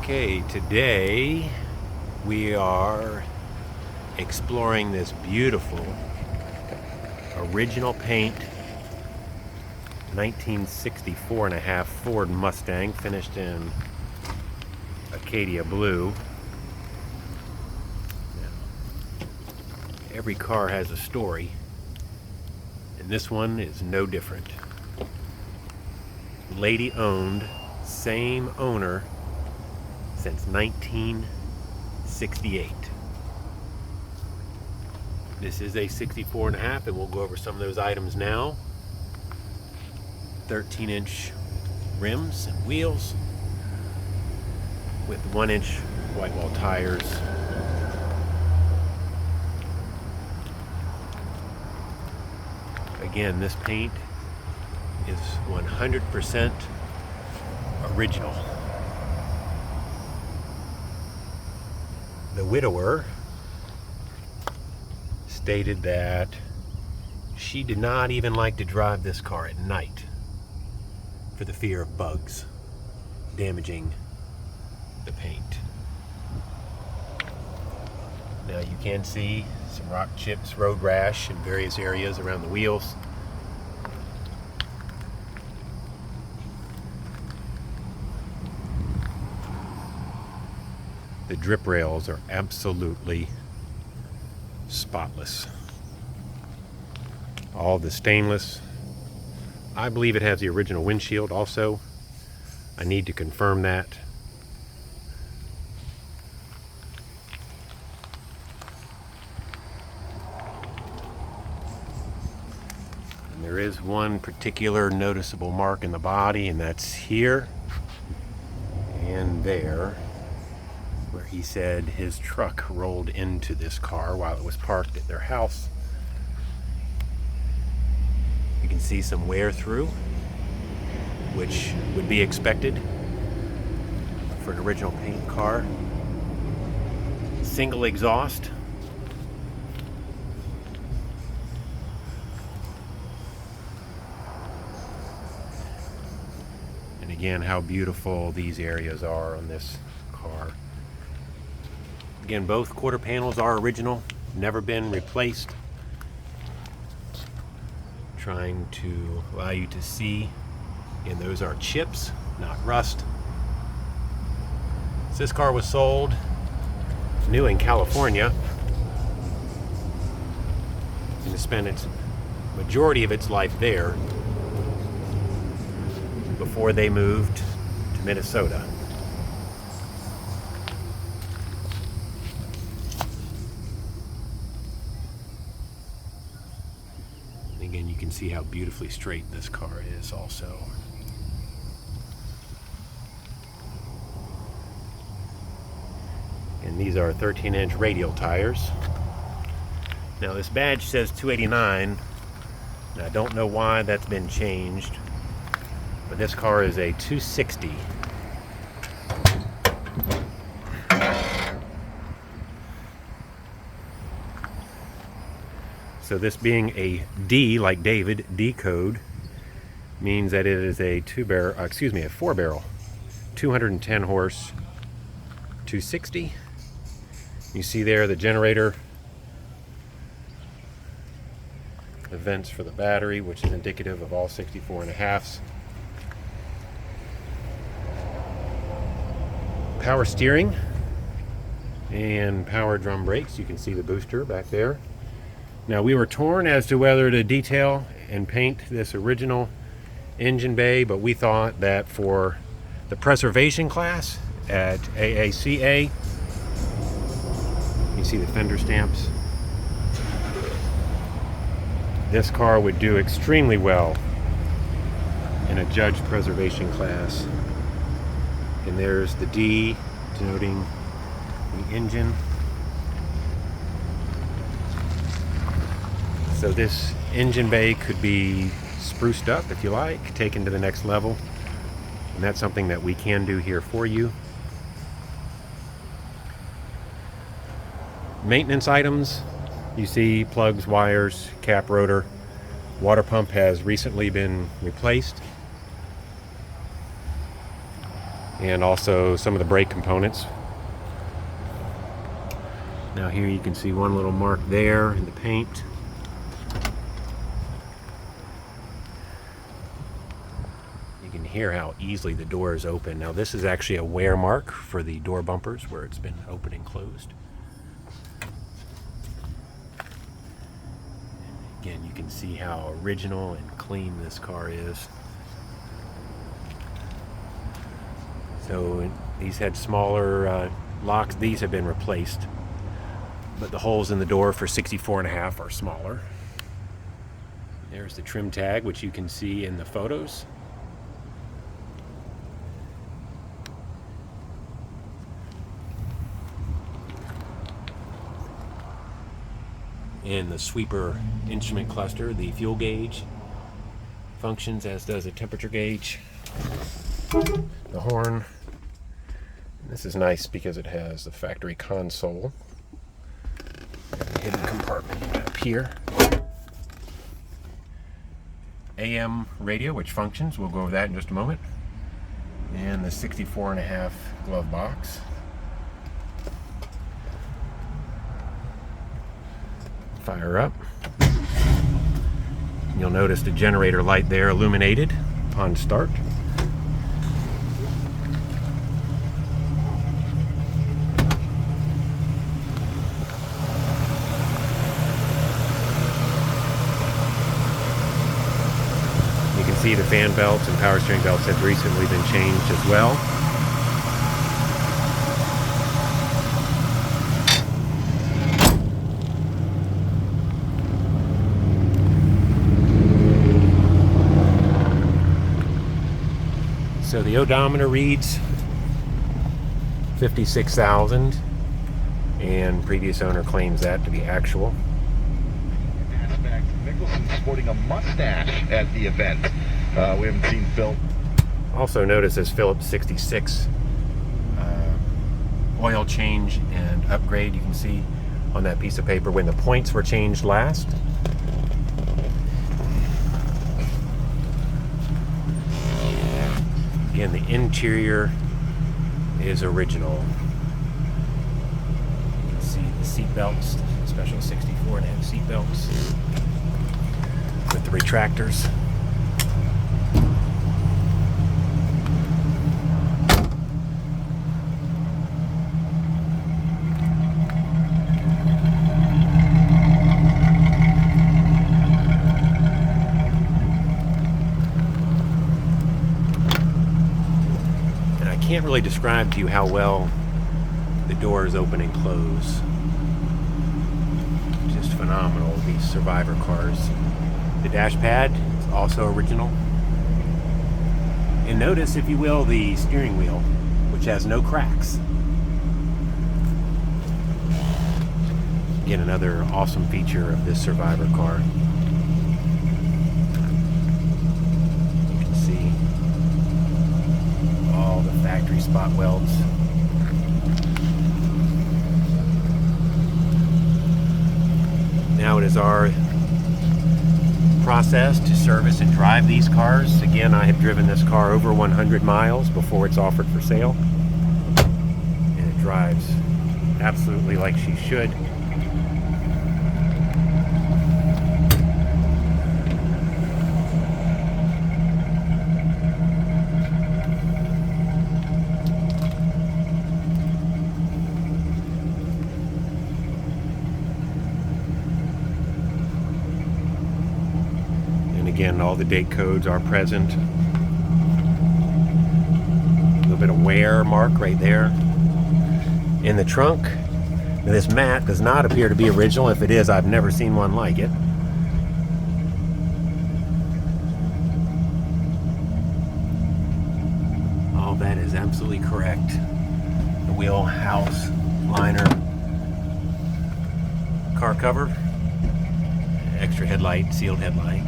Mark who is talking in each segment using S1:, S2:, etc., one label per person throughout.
S1: Okay, today we are exploring this beautiful original paint 1964 and a half Ford Mustang finished in Acadia blue. Now, every car has a story, and this one is no different. Lady owned, same owner since 1968. This is a 64 and a half, and we'll go over some of those items now. 13-inch rims and wheels with 1-inch white wall tires. Again, this paint is 100% original. The widower stated that she did not even like to drive this car at night for the fear of bugs damaging the paint. Now you can see some rock chips, road rash in various areas around the wheels. The drip rails are absolutely spotless. All the stainless. I believe it has the original windshield also. I need to confirm that. And there is one particular noticeable mark in the body, and that's here and there, where he said his truck rolled into this car while it was parked at their house. You can see some wear through, which would be expected for an original paint car. Single exhaust. And again, how beautiful these areas are on this car. Again, both quarter panels are original, never been replaced. Trying to allow you to see, and those are chips, not rust. So this car was sold new in California, and it spent its majority of its life there before they moved to Minnesota. Again, you can see how beautifully straight this car is also. And these are 13-inch radial tires. Now this badge says 289. Now I don't know why that's been changed, but this car is a 260. So this being a D, like David, D code, means that it is a a 4-barrel, 210 horse, 260. You see there the generator, the vents for the battery, which is indicative of all 64 and a halves. Power steering and power drum brakes. You can see the booster back there. Now we were torn as to whether to detail and paint this original engine bay, but we thought that for the preservation class at AACA, you see the fender stamps, this car would do extremely well in a judge preservation class. And there's the D denoting the engine. So this engine bay could be spruced up, if you like, taken to the next level. And that's something that we can do here for you. Maintenance items, you see plugs, wires, cap rotor. Water pump has recently been replaced. and also some of the brake components. Now here you can see one little mark there in the paint. You can hear how easily the door is open. Now this is actually a wear mark for the door bumpers where it's been open and closed. Again, you can see how original and clean this car is. So these had smaller locks. These have been replaced, but the holes in the door for 64.5 are smaller. There's the trim tag, which you can see in the photos. In the sweeper instrument cluster, the fuel gauge functions, as does a temperature gauge. The horn. This is nice because it has the factory console. A hidden compartment up here. AM radio, which functions. We'll go over that in just a moment. And the 64.5 glove box. Fire up. You'll notice the generator light there illuminated upon start. You can see the fan belts and power steering belts have recently been changed as well. So the odometer reads 56,000, and previous owner claims that to be actual.
S2: Mickelson sporting a mustache at the event. We haven't seen Phil.
S1: Also notice this Phillips 66 oil change and upgrade. You can see on that piece of paper when the points were changed last. Again, the interior is original. You can see the seat belts, special 64.5 seat belts with the retractors. Can't really describe to you how well the doors open and close. Just phenomenal, these Survivor cars. The dash pad is also original. And notice, if you will, the steering wheel, which has no cracks. Again, another awesome feature of this Survivor car. Factory spot welds. Now it is our process to service and drive these cars. Again, I have driven this car over 100 miles before it's offered for sale, and it drives absolutely like she should. Again, all the date codes are present. A little bit of wear mark right there. In the trunk, this mat does not appear to be original. If it is, I've never seen one like it. All that is absolutely correct. The wheelhouse liner, car cover, extra headlight, sealed headlight.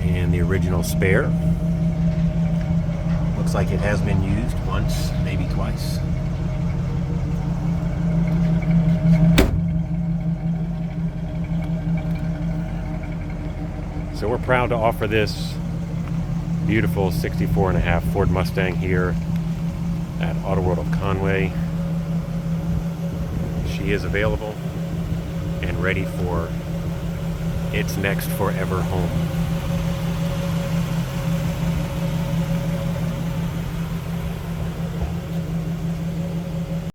S1: And the original spare. Looks like it has been used once, maybe twice. So we're proud to offer this beautiful 64.5 Ford Mustang here at Auto World of Conway. She is available and ready for its next forever home.